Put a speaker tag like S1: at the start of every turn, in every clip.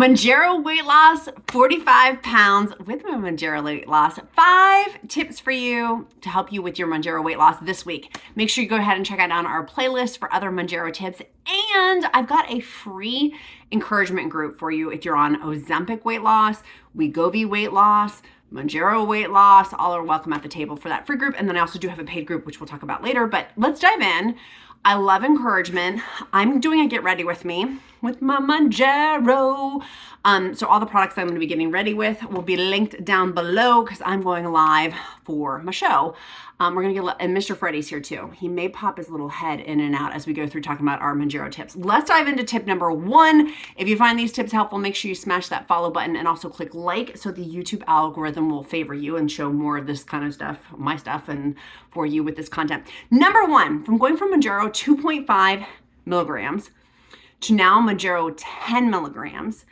S1: Mounjaro weight loss, 45 pounds with my Mounjaro weight loss. 5 tips for you to help you with your Mounjaro weight loss this week. Make sure you go ahead and check out our playlist for other Mounjaro tips. And I've got a free encouragement group for you if you're on Ozempic weight loss, Wegovy weight loss, Mounjaro weight loss. All are welcome at the table for that free group. And then I also do have a paid group, which we'll talk about later. But let's dive in. I love encouragement. I'm doing a get ready with me with my Mounjaro. So all the products I'm going to be getting ready with will be linked down below because I'm going live for my show. We're going to get, and Mr. Freddy's here too. He may pop his little head in and out as we go through talking about our Mounjaro tips. Let's dive into tip number 1. If you find these tips helpful, make sure you smash that follow button and also click like so the YouTube algorithm will favor you and show more of this kind of stuff, my stuff, and for you with this content. Number 1, from going from Mounjaro 2.5 milligrams to now Mounjaro 10 milligrams.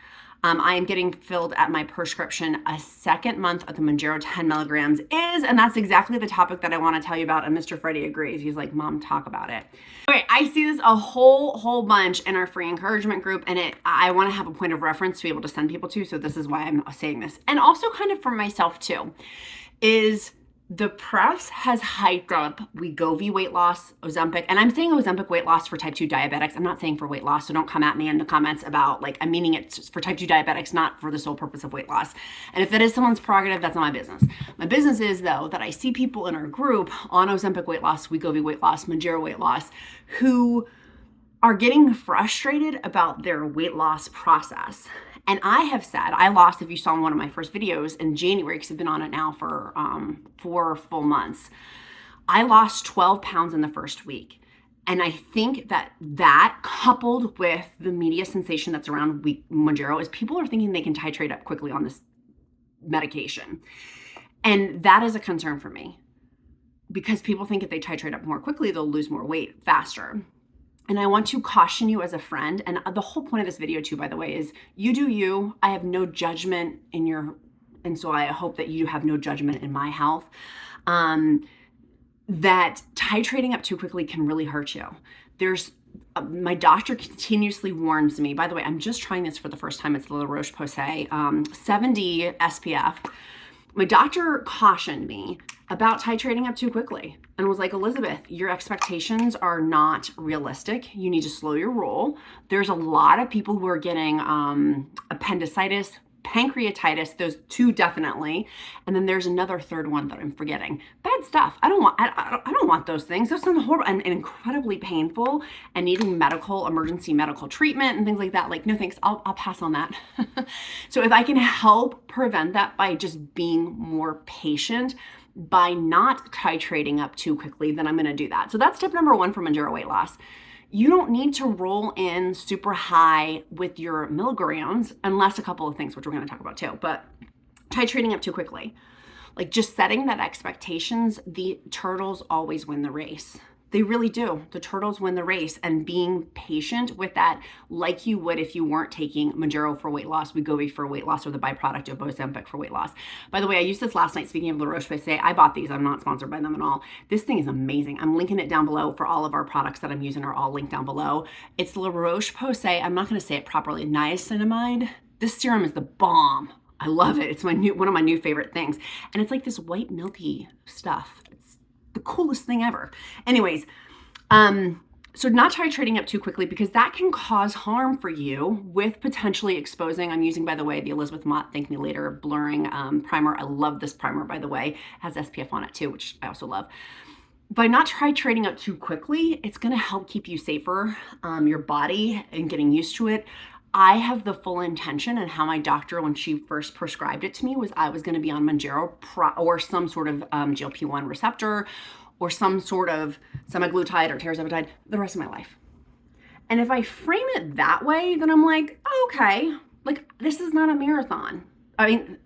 S1: I am getting filled at my prescription a second month of the Mounjaro 10 milligrams and that's exactly the topic that I want to tell you about. And Mr. Freddy agrees. He's like, Mom, talk about it. Okay, I see this a whole bunch in our free encouragement group, and I want to have a point of reference to be able to send people to. So this is why I'm saying this. And also kind of for myself too, is the press has hyped up Wegovy weight loss, Ozempic, and I'm saying Ozempic weight loss for type 2 diabetics. I'm not saying for weight loss, so don't come at me in the comments about, like, I'm meaning it for type 2 diabetics, not for the sole purpose of weight loss. And if that is someone's prerogative, that's not my business. My business is, though, that I see people in our group on Ozempic weight loss, Wegovy weight loss, Mounjaro weight loss, who are getting frustrated about their weight loss process. And I have said, I lost, if you saw in one of my first videos in January, because I've been on it now for 4 full months, I lost 12 pounds in the first week. And I think that coupled with the media sensation that's around Mounjaro is people are thinking they can titrate up quickly on this medication. And that is a concern for me because people think if they titrate up more quickly, they'll lose more weight faster. And I want to caution you as a friend, and the whole point of this video too, by the way, is you do you. I have no judgment in your, and so I hope that you have no judgment in my health. That titrating up too quickly can really hurt you. My doctor continuously warns me, by the way, I'm just trying this for the first time. It's the La Roche-Posay, 70 SPF. My doctor cautioned me about titrating up too quickly and was like, Elizabeth, your expectations are not realistic. You need to slow your roll. There's a lot of people who are getting appendicitis, pancreatitis, those 2 definitely. And then there's another third one that I'm forgetting. Bad stuff. I don't want those things. Those sound horrible and incredibly painful and needing emergency medical treatment and things like that. Like, no thanks, I'll pass on that. So if I can help prevent that by just being more patient, by not titrating up too quickly, then I'm going to do that. So that's tip number 1 for Mounjaro weight loss. You don't need to roll in super high with your milligrams unless a couple of things, which we're going to talk about too, but titrating up too quickly. Like just setting that expectations, the turtles always win the race. They really do. The turtles win the race, and being patient with that like you would if you weren't taking Mounjaro for weight loss, Wegovy for weight loss, or the byproduct of Ozempic for weight loss. By the way, I used this last night, speaking of La Roche-Posay. I bought these. I'm not sponsored by them at all. This thing is amazing. I'm linking it down below for all of our products that I'm using are all linked down below. It's La Roche-Posay. I'm not going to say it properly. Niacinamide. This serum is the bomb. I love it. It's one of my new favorite things. And it's like this white milky stuff. It's the coolest thing ever. Anyways, so not titrating up too quickly because that can cause harm for you with potentially exposing. I'm using, by the way, the Elizabeth Mott Thank Me Later blurring primer. I love this primer, by the way. It has SPF on it too, which I also love. By not titrating up too quickly, it's going to help keep you safer, your body, and getting used to it. I have the full intention, and how my doctor, when she first prescribed it to me, was I was going to be on Mounjaro or some sort of GLP-1 receptor or some sort of semaglutide or tirzepatide the rest of my life. And if I frame it that way, then I'm like, oh, okay, like this is not a marathon. I mean,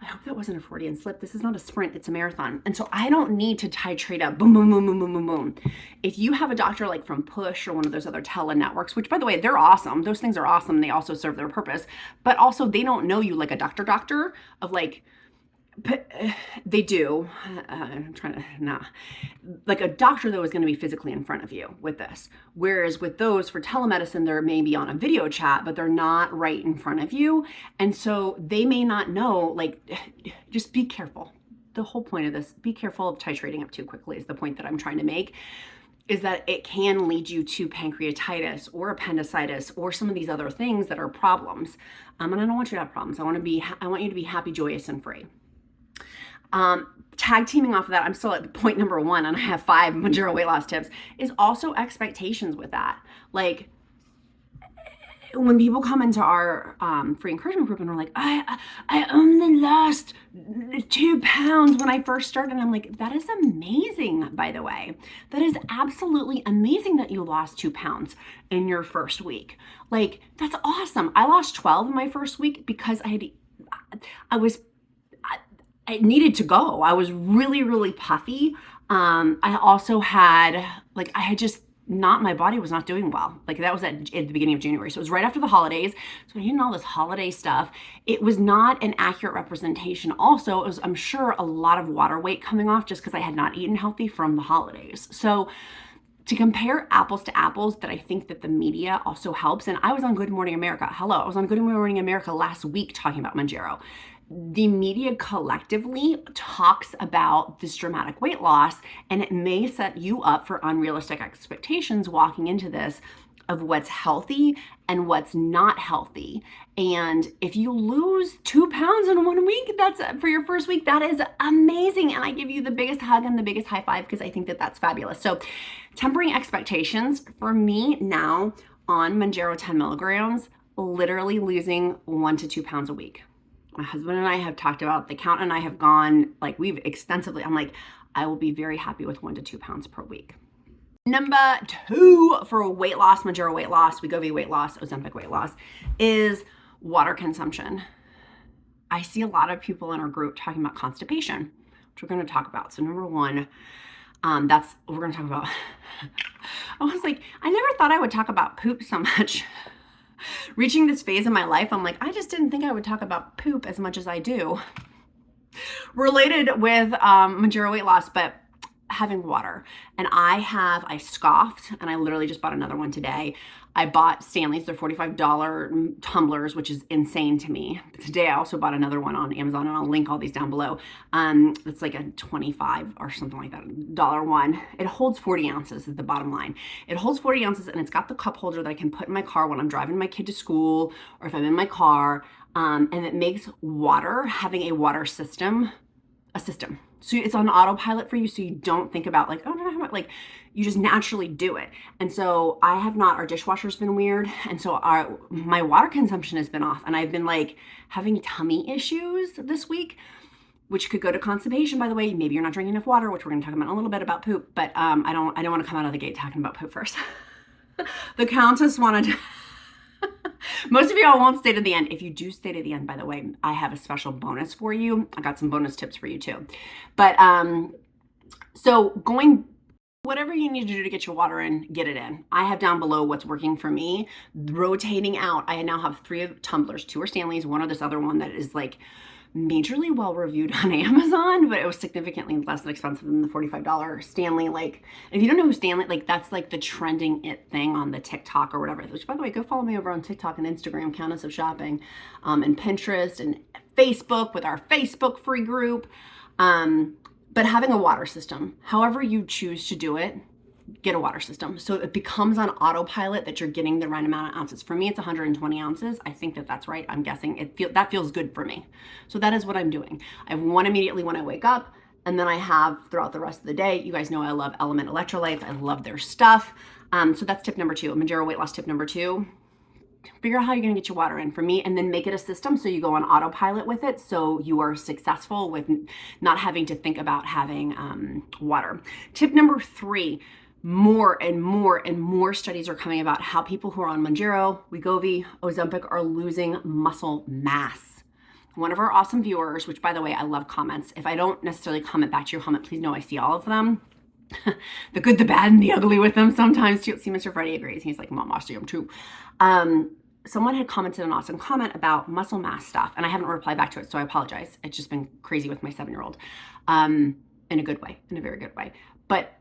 S1: I hope that wasn't a Freudian slip. This is not a sprint, it's a marathon. And so I don't need to titrate up, boom, boom, boom, boom, boom, boom, boom. If you have a doctor like from Push or one of those other tele networks, which by the way, they're awesome. Those things are awesome. They also serve their purpose, but also they don't know you like a doctor of like, They do. I'm trying to, nah. Like a doctor, though, is going to be physically in front of you with this. Whereas with those for telemedicine, they're maybe on a video chat, but they're not right in front of you. And so they may not know, like, just be careful. The whole point of this, be careful of titrating up too quickly is the point that I'm trying to make, is that it can lead you to pancreatitis or appendicitis or some of these other things that are problems. And I don't want you to have problems. I want you to be happy, joyous, and free. Tag teaming off of that, I'm still at point number 1, and I have 5 Mounjaro weight loss tips, is also expectations with that. Like, when people come into our free encouragement group and we're like, I only lost 2 pounds when I first started. And I'm like, that is amazing, by the way. That is absolutely amazing that you lost 2 pounds in your first week. Like, that's awesome. I lost 12 in my first week because I needed to go. I was really, really puffy. I also had, like, my body was not doing well. Like, that was at the beginning of January. So it was right after the holidays. So I did all this holiday stuff. It was not an accurate representation. Also, it was, I'm sure, a lot of water weight coming off just because I had not eaten healthy from the holidays. So to compare apples to apples, that I think that the media also helps. And I was on Good Morning America. I was on Good Morning America last week talking about Mounjaro. The media collectively talks about this dramatic weight loss, and it may set you up for unrealistic expectations walking into this of what's healthy and what's not healthy. And if you lose 2 pounds in 1 week, that's for your first week, that is amazing. And I give you the biggest hug and the biggest high five because I think that that's fabulous. So tempering expectations for me now on Mounjaro 10 milligrams, literally losing 1 to 2 pounds a week. My husband and I have talked about, the count and I have gone, like, we've extensively, I'm like, I will be very happy with 1 to 2 pounds per week. Number 2 for weight loss, Mounjaro weight loss, Wegovy weight loss, Ozempic weight loss, is water consumption. I see a lot of people in our group talking about constipation, which we're going to talk about. So number 1, that's what we're going to talk about. I was like, I never thought I would talk about poop so much. Reaching this phase in my life, I'm like, I just didn't think I would talk about poop as much as I do. Related with Mounjaro weight loss, but having water. And I scoffed, and I literally just bought another one today. I bought Stanley's, they're $45 tumblers, which is insane to me. But today I also bought another one on Amazon, and I'll link all these down below. It's like a 25 or something like that, dollar one. It holds 40 ounces is the bottom line. It holds 40 ounces, and it's got the cup holder that I can put in my car when I'm driving my kid to school or if I'm in my car. And it makes water, having a water system, a system. So it's on autopilot for you, so you don't think about like, oh, no, like you just naturally do it. And so our dishwasher's been weird. And so my water consumption has been off, and I've been like having tummy issues this week, which could go to constipation, by the way. Maybe you're not drinking enough water, which we're going to talk about a little bit about poop, but I don't want to come out of the gate talking about poop first. The Countess wanted to most of y'all won't stay to the end. If you do stay to the end, by the way, I have a special bonus for you. I got some bonus tips for you too. But so whatever you need to do to get your water in, get it in. I have down below what's working for me. Rotating out, I now have 3 tumblers. 2 are Stanley's, 1 are this other one that is like majorly well reviewed on Amazon, but it was significantly less expensive than the $45 Stanley. Like, if you don't know who Stanley, like that's like the trending it thing on the TikTok or whatever, which by the way, go follow me over on TikTok and Instagram, Countess of Shopping, and Pinterest and Facebook with our Facebook free group. But having a water system, however you choose to do it, get a water system. So it becomes on autopilot that you're getting the right amount of ounces. For me, it's 120 ounces. I think that that's right. I'm guessing that feels good for me. So that is what I'm doing. I have 1 immediately when I wake up, and then I have throughout the rest of the day. You guys know I love FAV Electrolytes. I love their stuff. So that's tip number 2, Mounjaro weight loss tip number 2. Figure out how you're going to get your water in for me, and then make it a system so you go on autopilot with it, so you are successful with not having to think about having water. Tip number 3, more and more studies are coming about how people who are on Mounjaro, Wegovy, Ozempic are losing muscle mass. One of our awesome viewers, which by the way, I love comments. If I don't necessarily comment back to your comment, please know I see all of them. The good, the bad, and the ugly with them sometimes too. See, Mr. Freddie agrees. He's like, Mom, I see him too. someone had commented an awesome comment about muscle mass stuff, and I haven't replied back to it, so I apologize. It's just been crazy with my 7-year-old, in a good way, in a very good way. But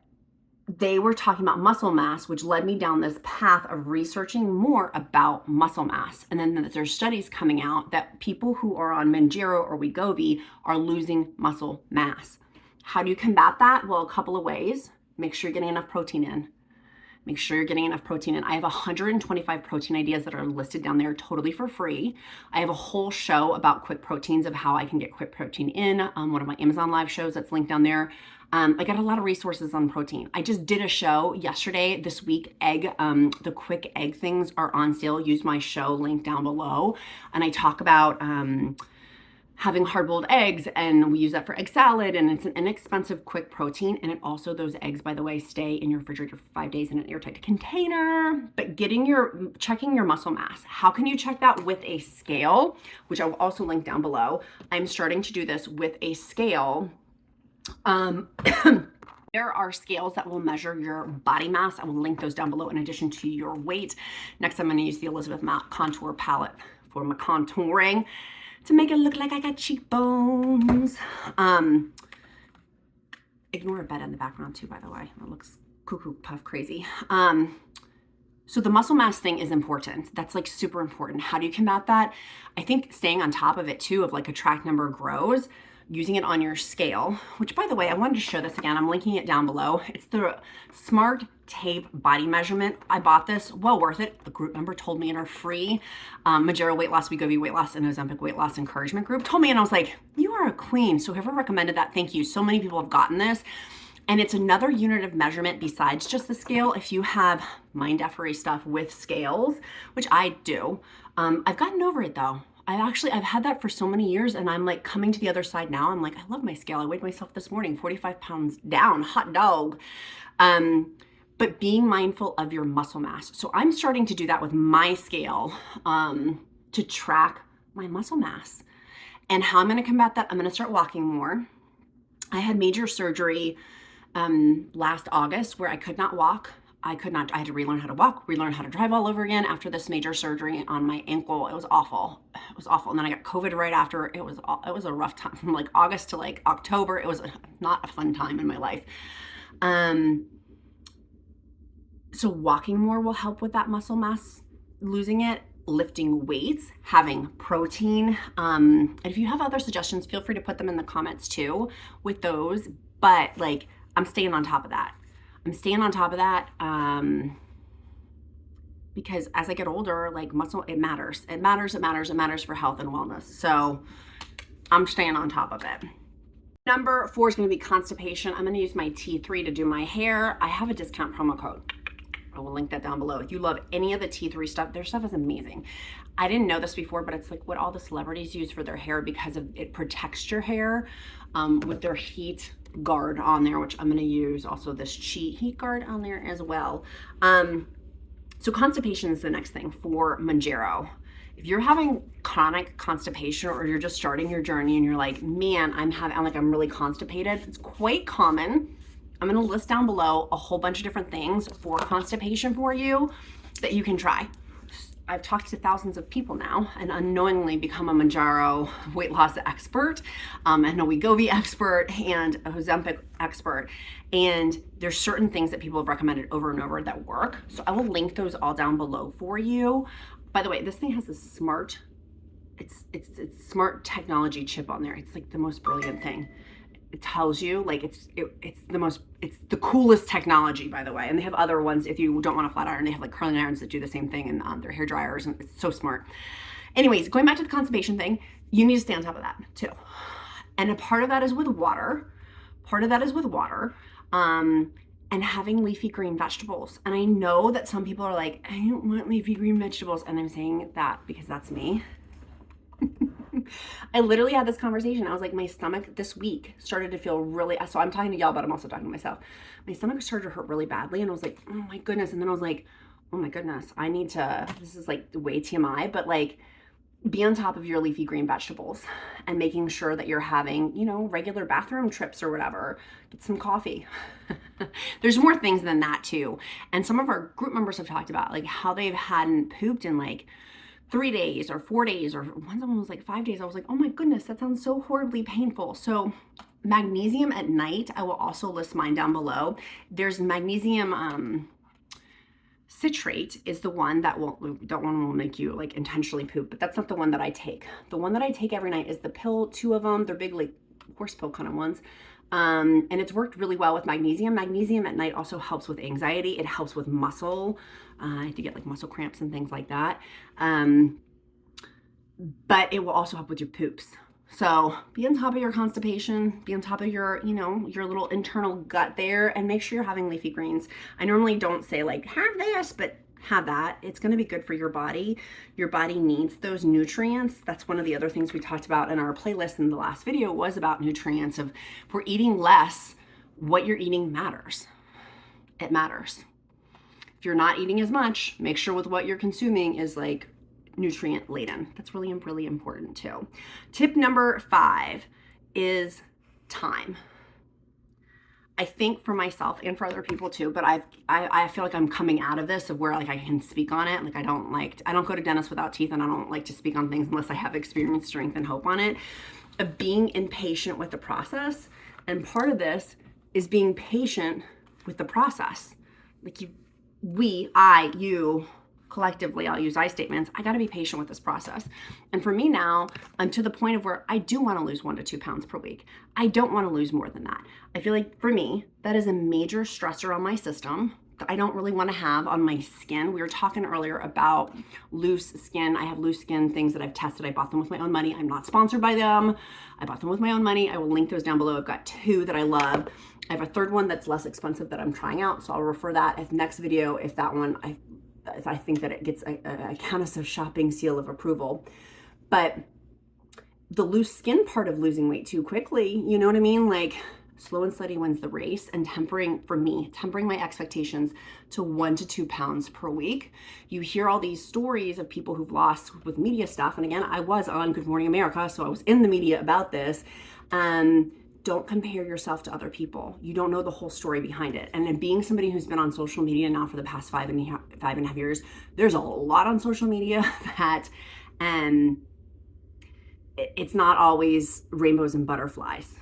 S1: they were talking about muscle mass, which led me down this path of researching more about muscle mass. And then there's studies coming out that people who are on Mounjaro or Wegovy are losing muscle mass. How do you combat that? Well, a couple of ways. Make sure you're getting enough protein in. Make sure you're getting enough protein in. I have 125 protein ideas that are listed down there totally for free. I have a whole show about quick proteins of how I can get quick protein in. One of my Amazon live shows that's linked down there. I got a lot of resources on protein. I just did a show yesterday, this week, the quick egg things are on sale. Use my show link down below. And I talk about having hard-boiled eggs, and we use that for egg salad, and it's an inexpensive, quick protein. And it also, those eggs, by the way, stay in your refrigerator for 5 days in an airtight container. But checking your muscle mass. How can you check that? With a scale, which I will also link down below. I'm starting to do this with a scale. There are scales that will measure your body mass. I will link those down below in addition to your weight. Next, I'm going to use the Elizabeth Matte Contour Palette for my contouring to make it look like I got cheekbones. Ignore a bed in the background too, by the way. It looks cuckoo puff crazy. So the muscle mass thing is important. That's like super important. How do you combat that? I think staying on top of it too, of like a track number grows, using it on your scale, which by the way, I wanted to show this again. I'm linking it down below. It's the Smart Tape Body Measurement. I bought this, well worth it. The group member told me in our free Mounjaro Weight Loss, Wegovy Weight Loss, and Ozempic Weight Loss Encouragement group, told me, and I was like, you are a queen. So whoever recommended that, thank you. So many people have gotten this. And it's another unit of measurement besides just the scale. If you have mind effery stuff with scales, which I do, I've gotten over it though. I've had that for so many years, and I'm like coming to the other side now. I'm like, I love my scale. I weighed myself this morning, 45 pounds down, hot dog. But being mindful of your muscle mass. So I'm starting to do that with my scale to track my muscle mass. And how I'm gonna combat that, I'm gonna start walking more. I had major surgery last August where I could not walk. I had to relearn how to walk, relearn how to drive all over again after this major surgery on my ankle. It was awful. It was awful. And then I got COVID right after. It was a rough time from like August to like October. It was not a fun time in my life. So walking more will help with that muscle mass, losing it, lifting weights, having protein. And if you have other suggestions, feel free to put them in the comments too with those. But like, I'm staying on top of that. Because as I get older, like muscle, it matters. It matters for health and wellness. So I'm staying on top of it. Number 4 is going to be constipation. I'm going to use my T3 to do my hair. I have a discount promo code. I will link that down below. If you love any of the T3 stuff, their stuff is amazing. I didn't know this before, but it's like what all the celebrities use for their hair because it protects your hair with their heat guard on there, which I'm going to use also this cheat heat guard on there as well. So constipation is the next thing for Mounjaro. If you're having chronic constipation or you're just starting your journey and you're like, man, I'm really constipated, it's quite common. I'm going to list down below a whole bunch of different things for constipation for you that you can try. I've talked to thousands of people now and unknowingly become a Mounjaro weight loss expert, and a Wegovy expert, and a Ozempic expert. And there's certain things that people have recommended over and over that work. So I will link those all down below for you. By the way, this thing has a smart technology chip on there. It's like the most brilliant thing. It tells you, like, it's the coolest technology, by the way. And they have other ones if you don't want a flat iron. They have like curling irons that do the same thing, and their hair dryers, and it's so smart. Anyways, going back to the constipation thing, you need to stay on top of that too. And a part of that is with water. And having leafy green vegetables. And I know that some people are like, I don't want leafy green vegetables. And I'm saying that because that's me. I literally had this conversation. I was like, my stomach this week started to feel really, so I'm talking to y'all, but I'm also talking to myself. My stomach started to hurt really badly. And I was like, oh my goodness. And then I was like, oh my goodness, this is like way TMI, but like, be on top of your leafy green vegetables and making sure that you're having, regular bathroom trips or whatever. Get some coffee. There's more things than that too. And some of our group members have talked about like how they hadn't pooped in like 3 days or 4 days, or one someone was like 5 days. I was like, oh my goodness, that sounds so horribly painful. So magnesium at night, I will also list mine down below. There's magnesium citrate is the one that one will make you like intentionally poop, but that's not the one that I take. The one that I take every night is the pill, 2 of them. They're big, like horse pill kind of ones. And it's worked really well with magnesium. Magnesium at night also helps with anxiety. It helps with muscle. I have to get like muscle cramps and things like that. But it will also help with your poops. So be on top of your constipation, be on top of your, your little internal gut there, and make sure you're having leafy greens. I normally don't say like, have this, but have that. It's going to be good for your body. Your body needs those nutrients. That's one of the other things we talked about in our playlist in the last video, was about nutrients. Of if we're eating less, what you're eating matters. It matters. If you're not eating as much, make sure with what you're consuming is like nutrient laden. That's really, really important too. Tip number 5 is time. I think for myself and for other people too, but I feel like I'm coming out of this of where like I can speak on it. Like I don't go to dentists without teeth, and I don't like to speak on things unless I have experience, strength, and hope on it. Of being impatient with the process. And part of this is being patient with the process. Like you, collectively, I'll use I statements. I got to be patient with this process. And for me now, I'm to the point of where I do want to lose 1 to 2 pounds per week. I don't want to lose more than that. I feel like for me, that is a major stressor on my system that I don't really want to have on my skin. We were talking earlier about loose skin. I have loose skin things that I've tested. I bought them with my own money. I'm not sponsored by them. I bought them with my own money. I will link those down below. I've got 2 that I love. I have a 3rd one that's less expensive that I'm trying out. So I'll refer that at the next video if that one, if I think that it gets a Countess of shopping seal of approval. But the loose skin part of losing weight too quickly, you know what I mean? Like slow and steady wins the race, and tempering my expectations to 1 to 2 pounds per week. You hear all these stories of people who've lost with media stuff. And again, I was on Good Morning America, so I was in the media about this. Don't compare yourself to other people. You don't know the whole story behind it. And then being somebody who's been on social media now for the past 5.5 years, there's a lot on social media that it's not always rainbows and butterflies.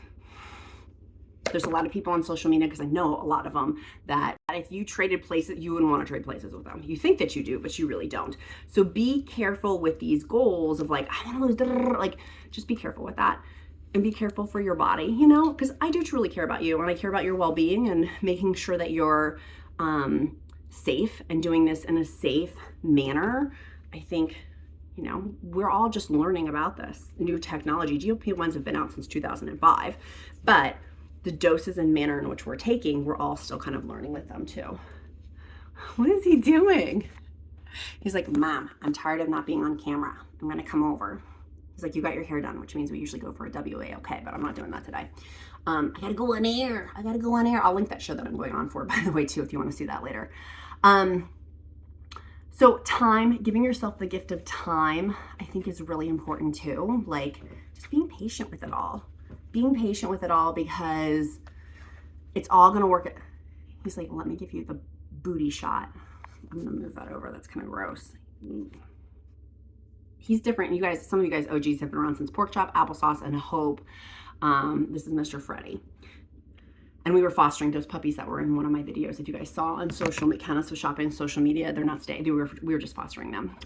S1: There's a lot of people on social media, because I know a lot of them, that if you traded places, you wouldn't want to trade places with them. You think that you do, but you really don't. So be careful with these goals of like, I want to lose, like just be careful with that. And be careful for your body, because I do truly care about you, and I care about your well-being and making sure that you're safe and doing this in a safe manner. I think, we're all just learning about this new technology. GLP-1s have been out since 2005, but the doses and manner in which we're taking, we're all still kind of learning with them too. What is he doing? He's like, Mom, I'm tired of not being on camera. I'm going to come over. He's like, you got your hair done, which means we usually go for a WA, okay, but I'm not doing that today. I gotta go on air. I'll link that show that I'm going on for, by the way, too, if you want to see that later. So time, giving yourself the gift of time, I think is really important too. Like just being patient with it all. Because it's all gonna work. He's like, let me give you the booty shot. I'm gonna move that over. That's kind of gross. He's different. You guys, some of you guys OGs have been around since Pork Chop, Applesauce, and Hope. This is Mr. Freddy. And we were fostering those puppies that were in one of my videos. If you guys saw on social media, Countess was shopping social media, they're not staying. We were just fostering them.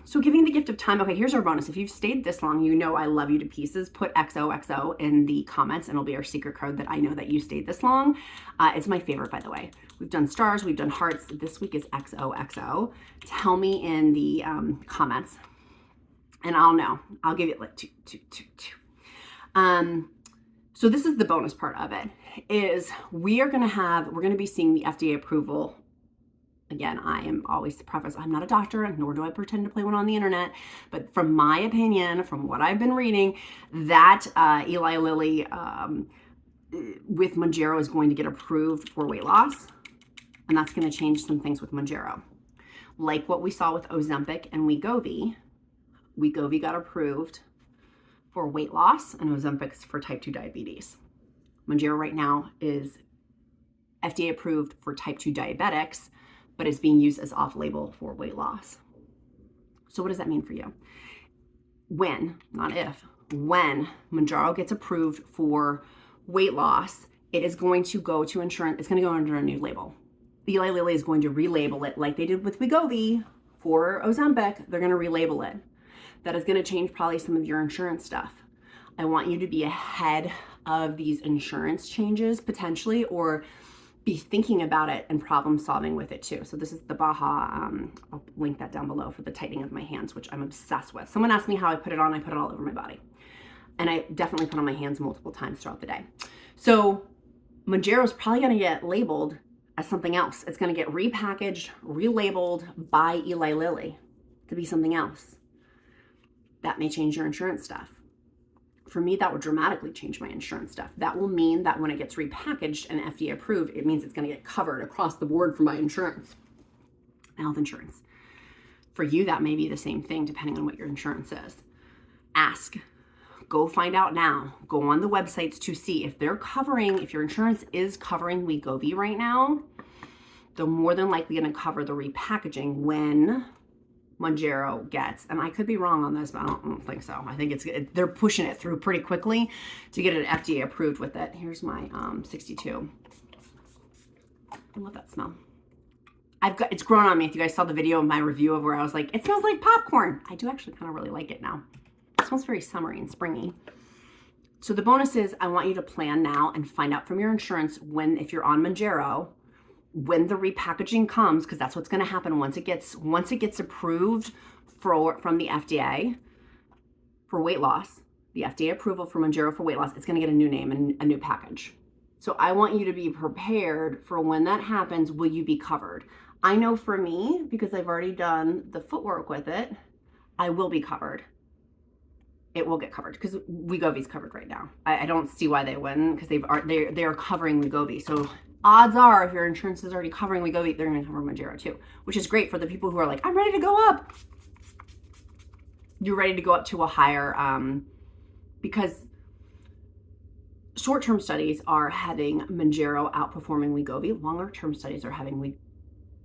S1: So giving the gift of time. Okay, here's our bonus. If you've stayed this long, I love you to pieces. Put XOXO in the comments, and it'll be our secret code that I know that you stayed this long. It's my favorite, by the way. We've done stars, we've done hearts. This week is XOXO. Tell me in the comments, and I'll know. I'll give it like two. So this is the bonus part of it, is we're going to be seeing the FDA approval. Again, I am always to preface, I'm not a doctor, nor do I pretend to play one on the internet, but from my opinion, from what I've been reading, that Eli Lilly with Mounjaro is going to get approved for weight loss, and that's going to change some things with Mounjaro. Like what we saw with Ozempic and Wegovy. Wegovy got approved for weight loss, and Ozempic's for type 2 diabetes. Mounjaro right now is FDA approved for type 2 diabetics, but it's being used as off-label for weight loss. So what does that mean for you? When, not if, when Mounjaro gets approved for weight loss, it is going to go to insurance. It's going to go under a new label. Eli Lilly is going to relabel it like they did with Wegovy for Ozempic. They're going to relabel it. That is going to change probably some of your insurance stuff. I want you to be ahead of these insurance changes potentially, or be thinking about it and problem solving with it too. So this is the Baja, I'll link that down below for the tightening of my hands, which I'm obsessed with. Someone asked me how I put it on. I put it all over my body. And I definitely put on my hands multiple times throughout the day. So Mounjaro is probably going to get labeled as something else. It's going to get repackaged, relabeled by Eli Lilly to be something else. That may change your insurance stuff. For me, that would dramatically change my insurance stuff. That will mean that when it gets repackaged and FDA approved, it means it's going to get covered across the board for my insurance, health insurance. For you, that may be the same thing depending on what your insurance is. Ask. Go find out now. Go on the websites to see if they're covering, if your insurance is covering Wegovy right now, they're more than likely going to cover the repackaging when Mounjaro gets, and I could be wrong on this, but I don't think so. I think they're pushing it through pretty quickly to get it FDA approved with it. Here's my 62. I love that smell. It's grown on me. If you guys saw the video of my review of where I was like, it smells like popcorn. I do actually kind of really like it now. It smells very summery and springy. So the bonus is I want you to plan now and find out from your insurance if you're on Mounjaro, when the repackaging comes, because that's what's going to happen once it gets approved from the FDA for weight loss, the FDA approval for Mounjaro for weight loss, it's going to get a new name and a new package. So I want you to be prepared for when that happens. Will you be covered? I know for me, because I've already done the footwork with it, I will be covered. It will get covered because Wegovy's covered right now. I don't see why they wouldn't, because they are covering Wegovy. So odds are, if your insurance is already covering Wegovy, they're going to cover Mounjaro too, which is great for the people who are like, I'm ready to go up. You're ready to go up to a higher, because short-term studies are having Mounjaro outperforming Wegovy. Longer-term studies are having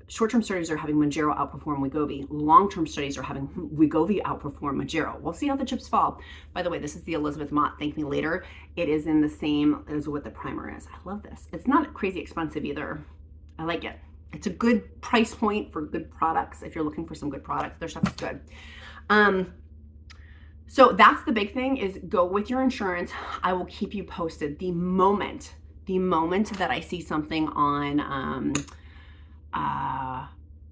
S1: short-term studies are having Mounjaro outperform Wegovy. Long-term studies are having Wegovy outperform Mounjaro. We'll see how the chips fall. By the way, this is the Elizabeth Mott Thank Me Later. It is in the same as what the primer is. I love this. It's not crazy expensive either. I like it. It's a good price point for good products. If you're looking for some good products, their stuff is good. So that's the big thing, is go with your insurance. I will keep you posted the moment that I see something on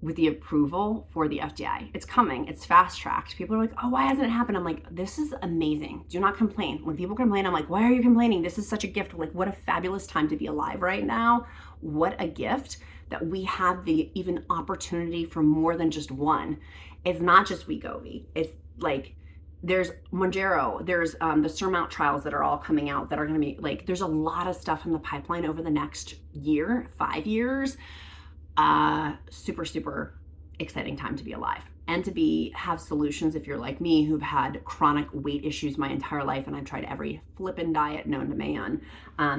S1: with the approval for the FDA. It's coming. It's fast tracked. People are like, oh, why hasn't it happened? I'm like, this is amazing. Do not complain. When people complain, I'm like, why are you complaining? This is such a gift. Like, what a fabulous time to be alive right now. What a gift that we have the even opportunity for more than just one. It's not just Wegovy. It's like, there's Mounjaro, there's the Surmount trials that are all coming out that are going to be like, there's a lot of stuff in the pipeline over the next year, 5 years. Super, super exciting time to be alive and to have solutions. If you're like me, who've had chronic weight issues my entire life, and I've tried every flippin' diet known to man,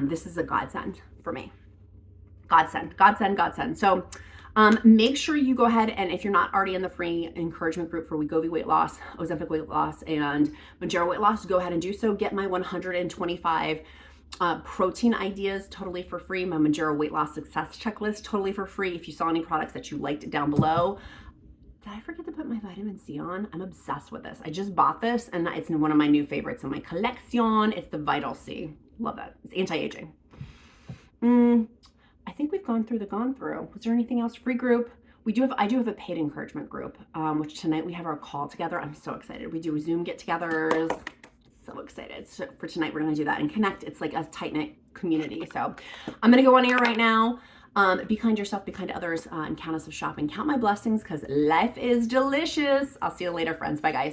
S1: this is a godsend for me. Godsend, godsend, godsend. So make sure you go ahead, and if you're not already in the free encouragement group for Wegovy weight loss, Ozempic weight loss, and Mounjaro weight loss, go ahead and do so. Get my 125 protein ideas totally for free. My Mounjaro weight loss success checklist totally for free. If you saw any products that you liked down below. Did I forget to put my vitamin C on? I'm obsessed with this. I just bought this, and it's one of my new favorites in my collection. It's the Vital C. Love it. It's anti-aging. I think we've gone through. Was there anything else? Free group. I do have a paid encouragement group, which tonight we have our call together. I'm so excited. We do Zoom get-togethers. So excited. So for tonight, we're going to do that and connect. It's like a tight-knit community. So I'm going to go on air right now. Be kind to yourself, be kind to others, and count us of shopping. Count my blessings, because life is delicious. I'll see you later, friends. Bye, guys.